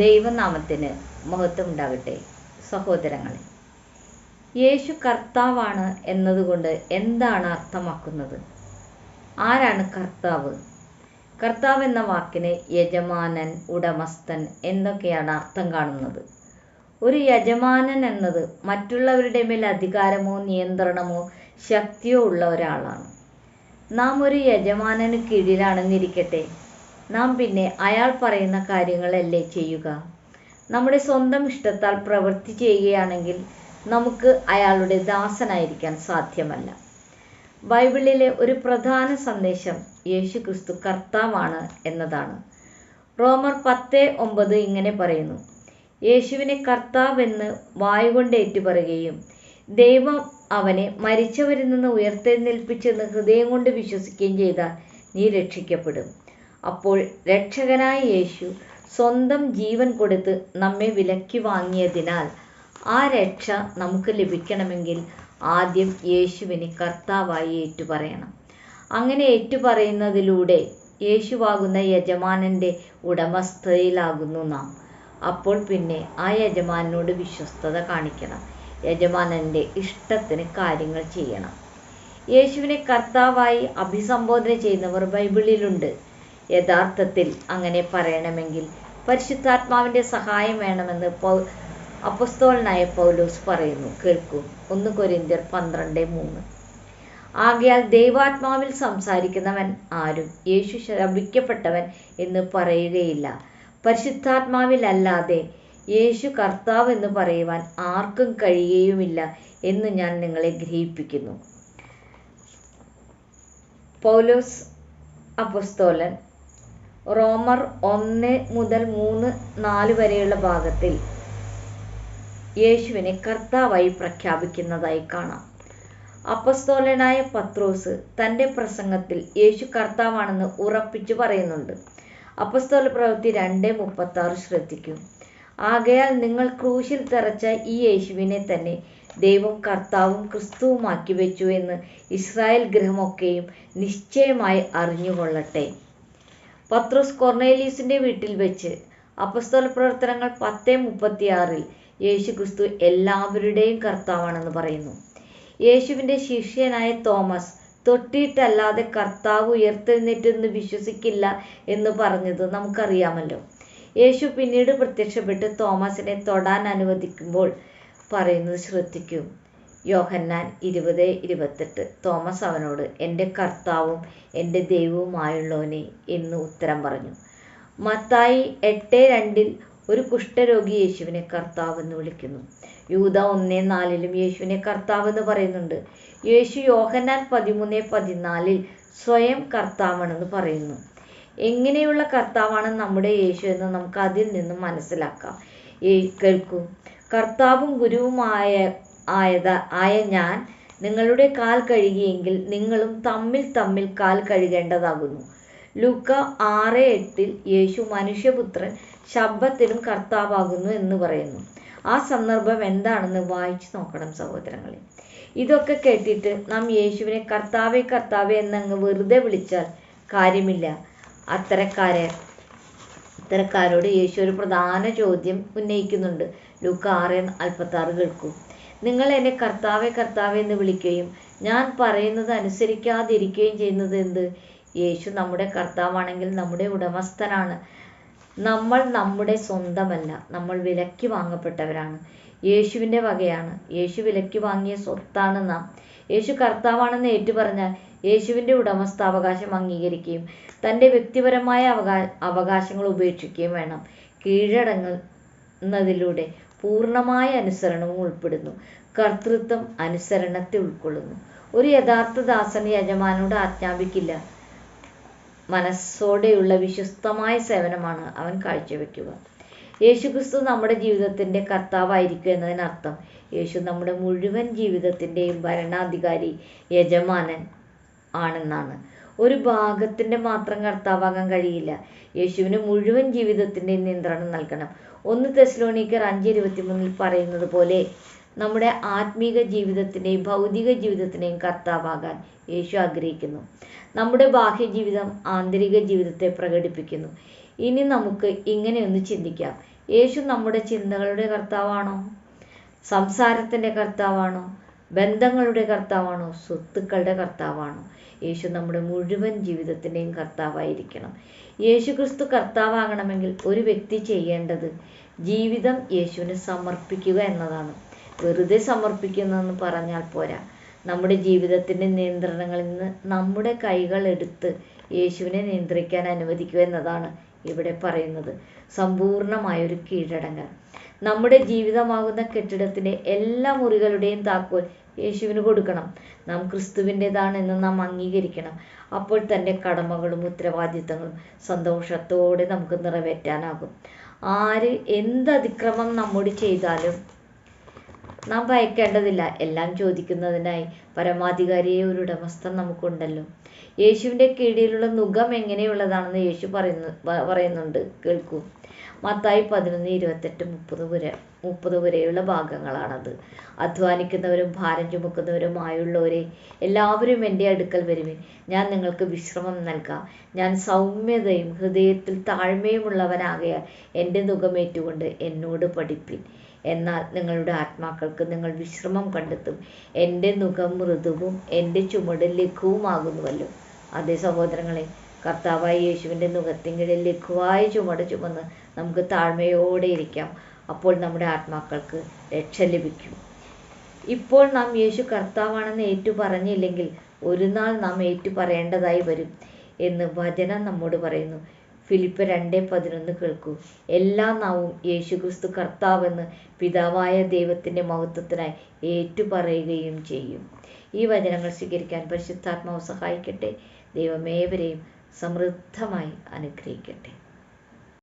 ദൈവനാമത്തിന് മഹത്വം ഉണ്ടാകട്ടെ. സഹോദരങ്ങളെ, യേശു കർത്താവാണ് എന്നതുകൊണ്ട് എന്താണ് അർത്ഥമാക്കുന്നത്? ആരാണ് കർത്താവ്? കർത്താവ് എന്ന വാക്കിന് യജമാനൻ, ഉടമസ്ഥൻ എന്നൊക്കെയാണ് അർത്ഥം കാണുന്നത്. ഒരു യജമാനൻ എന്നത് മറ്റുള്ളവരുടെ മേൽ അധികാരമോ നിയന്ത്രണമോ ശക്തിയോ ഉള്ള ഒരാളാണ്. നാം ഒരു യജമാനന് കീഴിലാണെന്നിരിക്കട്ടെ, നാം പിന്നെ അയാൾ പറയുന്ന കാര്യങ്ങളല്ലേ ചെയ്യുക? നമ്മുടെ സ്വന്തം ഇഷ്ടത്താൽ പ്രവൃത്തി ചെയ്യുകയാണെങ്കിൽ നമുക്ക് അയാളുടെ ദാസനായിരിക്കാൻ സാധ്യമല്ല. ബൈബിളിലെ ഒരു പ്രധാന സന്ദേശം യേശു ക്രിസ്തു കർത്താവാണ് എന്നതാണ്. റോമർ 10:9 ഇങ്ങനെ പറയുന്നു: യേശുവിനെ കർത്താവെന്ന് വായുകൊണ്ട് ഏറ്റുപറയുകയും ദൈവം അവനെ മരിച്ചവരിൽ നിന്ന് ഉയർത്തെഴുന്നേൽപ്പിച്ചെന്ന് ഹൃദയം കൊണ്ട് വിശ്വസിക്കുകയും ചെയ്താൽ നീ രക്ഷിക്കപ്പെടും. അപ്പോൾ രക്ഷകനായ യേശു സ്വന്തം ജീവൻ കൊടുത്ത് നമ്മെ വിലയ്ക്ക് വാങ്ങിയതിനാൽ ആ രക്ഷ നമുക്ക് ലഭിക്കണമെങ്കിൽ ആദ്യം യേശുവിനെ കർത്താവായി ഏറ്റുപറയണം. അങ്ങനെ ഏറ്റുപറയുന്നതിലൂടെ യേശുവാകുന്ന യജമാനൻ്റെ ഉടമസ്ഥതയിലാകുന്നു നാം. അപ്പോൾ പിന്നെ ആ യജമാനോട് വിശ്വസ്തത കാണിക്കണം. യജമാനൻ്റെ ഇഷ്ടത്തിന് കാര്യങ്ങൾ ചെയ്യണം. യേശുവിനെ കർത്താവായി അഭിസംബോധന ചെയ്യുന്നവർ ബൈബിളിലുണ്ട്. യഥാർത്ഥത്തിൽ അങ്ങനെ പറയണമെങ്കിൽ പരിശുദ്ധാത്മാവിൻ്റെ സഹായം വേണമെന്ന് അപ്പോസ്തലനായ പൗലോസ് പറയുന്നു. കേൾക്കൂ, 1 കൊരിന്ത്യർ 12:3. ആകയാൽ ദൈവാത്മാവിൽ സംസാരിക്കുന്നവൻ ആരും യേശു ശപിക്കപ്പെട്ടവൻ എന്ന് പറയുകയില്ല. പരിശുദ്ധാത്മാവിലല്ലാതെ യേശു കർത്താവ് എന്ന് പറയുവാൻ ആർക്കും കഴിയുകയുമില്ല എന്ന് ഞാൻ നിങ്ങളെ ഗ്രഹിപ്പിക്കുന്നു. പൗലോസ് അപ്പോസ്തലൻ റോമർ 1-3-4 വരെയുള്ള ഭാഗത്തിൽ യേശുവിനെ കർത്താവായി പ്രഖ്യാപിക്കുന്നതായി കാണാം. അപ്പോസ്തലനായ പത്രോസ് തൻ്റെ പ്രസംഗത്തിൽ യേശു കർത്താവാണെന്ന് ഉറപ്പിച്ചു പറയുന്നുണ്ട്. അപ്പോസ്തല പ്രവൃത്തി 2:36 ശ്രദ്ധിക്കൂ. ആകയാൽ നിങ്ങൾ ക്രൂശിൽ തറച്ച ഈ യേശുവിനെ തന്നെ ദൈവം കർത്താവും ക്രിസ്തുവുമാക്കി വെച്ചു എന്ന് ഇസ്രായേൽ ഗൃഹമൊക്കെയും നിശ്ചയമായി അറിഞ്ഞുകൊള്ളട്ടെ. പത്രോസ് കൊർന്നേലിയുസിൻ്റെ വീട്ടിൽ വെച്ച് അപ്പോസ്തല പ്രവർത്തനങ്ങൾ 10:36 യേശു ക്രിസ്തു എല്ലാവരുടെയും കർത്താവാണെന്ന് പറയുന്നു. യേശുവിൻ്റെ ശിഷ്യനായ തോമസ് തൊട്ടിട്ടല്ലാതെ കർത്താവ് ഉയർത്തെഴുന്നേറ്റെന്ന് വിശ്വസിക്കില്ല എന്ന് പറഞ്ഞത് നമുക്കറിയാമല്ലോ. യേശു പിന്നീട് പ്രത്യക്ഷപ്പെട്ട് തോമസിനെ തൊടാൻ അനുവദിക്കുമ്പോൾ പറയുന്നത് ശ്രദ്ധിക്കൂ. യോഹന്നാൻ 20:28. തോമസ് അവനോട്, എൻ്റെ കർത്താവും എൻ്റെ ദൈവവുമായുള്ളവനെ എന്ന് ഉത്തരം പറഞ്ഞു. മത്തായി 8:2 ഒരു കുഷ്ഠരോഗി യേശുവിനെ കർത്താവെന്ന് വിളിക്കുന്നു. യൂദാ 1:4 യേശുവിനെ കർത്താവെന്ന് പറയുന്നുണ്ട്. യേശു യോഹന്നാൻ 13:14 സ്വയം കർത്താവാണെന്ന് പറയുന്നു. എങ്ങനെയുള്ള കർത്താവാണ് നമ്മുടെ യേശു എന്ന് നമുക്ക് അതിൽ നിന്നും മനസ്സിലാക്കാം. കേൾക്കൂ, കർത്താവും ഗുരുവുമായ ഞാൻ നിങ്ങളുടെ കാൽ കഴുകിയെങ്കിൽ നിങ്ങളും തമ്മിൽ കാൽ കഴുകേണ്ടതാകുന്നു. ലൂക്ക 6:8 യേശു മനുഷ്യപുത്രൻ ശബ്ബത്തിനും കർത്താവാകുന്നു എന്ന് പറയുന്നു. ആ സന്ദർഭം എന്താണെന്ന് വായിച്ചു നോക്കണം സഹോദരങ്ങളെ. ഇതൊക്കെ കേട്ടിട്ട് നാം യേശുവിനെ കർത്താവേ കർത്താവേ എന്നങ്ങ് വെറുതെ വിളിച്ചാൽ കാര്യമില്ല. അത്തരക്കാരോട് യേശു ഒരു പ്രധാന ചോദ്യം ഉന്നയിക്കുന്നുണ്ട്. ലൂക്ക 6:46 കേൾക്കൂ. നിങ്ങൾ എന്നെ കർത്താവേ കർത്താവേ എന്ന് വിളിക്കുകയും ഞാൻ പറയുന്നത് അനുസരിക്കാതിരിക്കുകയും ചെയ്യുന്നത് എന്ത്? യേശു നമ്മുടെ കർത്താവാണെങ്കിൽ നമ്മുടെ ഉടമസ്ഥനാണ്. നമ്മൾ നമ്മുടെ സ്വന്തമല്ല, നമ്മൾ വിലയ്ക്ക് വാങ്ങപ്പെട്ടവരാണ്. യേശുവിൻ്റെ വകയാണ്. യേശു വിലയ്ക്ക് വാങ്ങിയ സ്വത്താണ് നാം. യേശു കർത്താവാണെന്ന് ഏറ്റുപറഞ്ഞാൽ യേശുവിൻ്റെ ഉടമസ്ഥാവകാശം അംഗീകരിക്കുകയും തൻ്റെ വ്യക്തിപരമായ അവകാശങ്ങൾ ഉപേക്ഷിക്കുകയും വേണം. കീഴടങ്ങുന്നതിലൂടെ പൂർണ്ണമായ അനുസരണവും ഉൾപ്പെടുന്നു. കർത്തൃത്വം അനുസരണത്തെ ഉൾക്കൊള്ളുന്നു. ഒരു യഥാർത്ഥ ദാസൻ യജമാനോട് ആജ്ഞാപിക്കില്ല. മനസ്സോടെയുള്ള വിശ്വസ്തമായ സേവനമാണ് അവൻ കാഴ്ചവെക്കുക. യേശുക്രിസ്തു നമ്മുടെ ജീവിതത്തിൻ്റെ കർത്താവായിരിക്കും എന്നതിനർത്ഥം യേശു നമ്മുടെ മുഴുവൻ ജീവിതത്തിൻ്റെയും ഭരണാധികാരി, യജമാനൻ ആണെന്നാണ്. ഒരു ഭാഗത്തിൻ്റെ മാത്രം കർത്താവാകാൻ കഴിയില്ല. യേശുവിന് മുഴുവൻ ജീവിതത്തിൻ്റെയും നിയന്ത്രണം നൽകണം. 1 തെസ്സലോനിക്കർ 5:23 പറയുന്നത് പോലെ നമ്മുടെ ആത്മീക ജീവിതത്തിൻ്റെയും ഭൗതിക ജീവിതത്തിൻ്റെയും കർത്താവാകാൻ യേശു ആഗ്രഹിക്കുന്നു. നമ്മുടെ ബാഹ്യജീവിതം ആന്തരിക ജീവിതത്തെ പ്രകടിപ്പിക്കുന്നു. ഇനി നമുക്ക് ഇങ്ങനെയൊന്ന് ചിന്തിക്കാം. യേശു നമ്മുടെ ചിന്തകളുടെ കർത്താവാണോ? സംസാരത്തിൻ്റെ കർത്താവാണോ? ബന്ധങ്ങളുടെ കർത്താവാണോ? സ്വത്തുക്കളുടെ കർത്താവാണോ? യേശു നമ്മുടെ മുഴുവൻ ജീവിതത്തിൻ്റെയും കർത്താവായിരിക്കണം. യേശു ക്രിസ്തു കർത്താവാകണമെങ്കിൽ ഒരു വ്യക്തി ചെയ്യേണ്ടത് ജീവിതം യേശുവിന് സമർപ്പിക്കുക എന്നതാണ്. വെറുതെ സമർപ്പിക്കുന്നതെന്ന് പറഞ്ഞാൽ പോരാ. നമ്മുടെ ജീവിതത്തിൻ്റെ നിയന്ത്രണങ്ങളിൽ നിന്ന് നമ്മുടെ കൈകൾ എടുത്ത് യേശുവിനെ നിയന്ത്രിക്കാൻ അനുവദിക്കുക എന്നതാണ് ഇവിടെ പറയുന്നത്. സമ്പൂർണമായൊരു കീഴടങ്ങൽ. നമ്മുടെ ജീവിതമാകുന്ന കെട്ടിടത്തിൻ്റെ എല്ലാ മുറികളുടെയും താക്കോൽ യേശുവിന് കൊടുക്കണം. നാം ക്രിസ്തുവിൻ്റെതാണെന്ന് നാം അംഗീകരിക്കണം. അപ്പോൾ തൻ്റെ കടമകളും ഉത്തരവാദിത്തങ്ങളും സന്തോഷത്തോടെ നമുക്ക് നിറവേറ്റാനാകും. ആര് എന്ത് അതിക്രമം നമ്മോട് ചെയ്താലും നാം ഭയക്കേണ്ടതില്ല. എല്ലാം ചോദിക്കുന്നതിനായി പരമാധികാരിയെ ഒരു ഉടമസ്ഥൻ നമുക്കുണ്ടല്ലോ. യേശുവിൻ്റെ കീഴിലുള്ള നുകം എങ്ങനെയുള്ളതാണെന്ന് യേശു പറയുന്നുണ്ട്. കേൾക്കൂ. മത്തായി 11:28-30 വരെയുള്ള ഭാഗങ്ങളാണത്. അധ്വാനിക്കുന്നവരും ഭാരം ചുമക്കുന്നവരുമായുള്ളവരെ എല്ലാവരും എൻ്റെ അടുക്കൽ വരുവിൻ, ഞാൻ നിങ്ങൾക്ക് വിശ്രമം നൽകാം. ഞാൻ സൗമ്യതയും ഹൃദയത്തിൽ താഴ്മയുമുള്ളവനാകയാൽ എൻ്റെ നുകമേറ്റുകൊണ്ട് എന്നോട് പഠിപ്പിൻ. എന്നാൽ നിങ്ങളുടെ ആത്മാക്കൾക്ക് നിങ്ങൾ വിശ്രമം കണ്ടെത്തും. എൻ്റെ നുകം മൃദുവും എൻ്റെ ചുമട് ലഘുവുമാകുന്നുവല്ലോ. അതേ സഹോദരങ്ങളെ, കർത്താവായ യേശുവിൻ്റെ നുകത്തിങ്കിഴിൽ ലഘുവായ ചുമട് ചുമന്ന് നമുക്ക് താഴ്മയോടെ ഇരിക്കാം. അപ്പോൾ നമ്മുടെ ആത്മാക്കൾക്ക് രക്ഷ ലഭിക്കും. ഇപ്പോൾ നാം യേശു കർത്താവാണെന്ന് ഏറ്റു പറഞ്ഞില്ലെങ്കിൽ ഒരു നാൾ നാം ഏറ്റു പറയേണ്ടതായി വരും എന്ന് വചനം നമ്മോട് പറയുന്നു. ഫിലിപ്പ് 2:11 കേൾക്കൂ. എല്ലാ നാവും യേശുക്രിസ്തു കർത്താവെന്ന് പിതാവായ ദൈവത്തിൻ്റെ മഹത്വത്തിനായി ഏറ്റുപറയുകയും ചെയ്യും. ഈ വചനങ്ങൾ സ്വീകരിക്കാൻ പരിശുദ്ധാത്മാവ് സഹായിക്കട്ടെ. ദൈവമേവരെയും സമൃദ്ധമായി അനുഗ്രഹിക്കട്ടെ.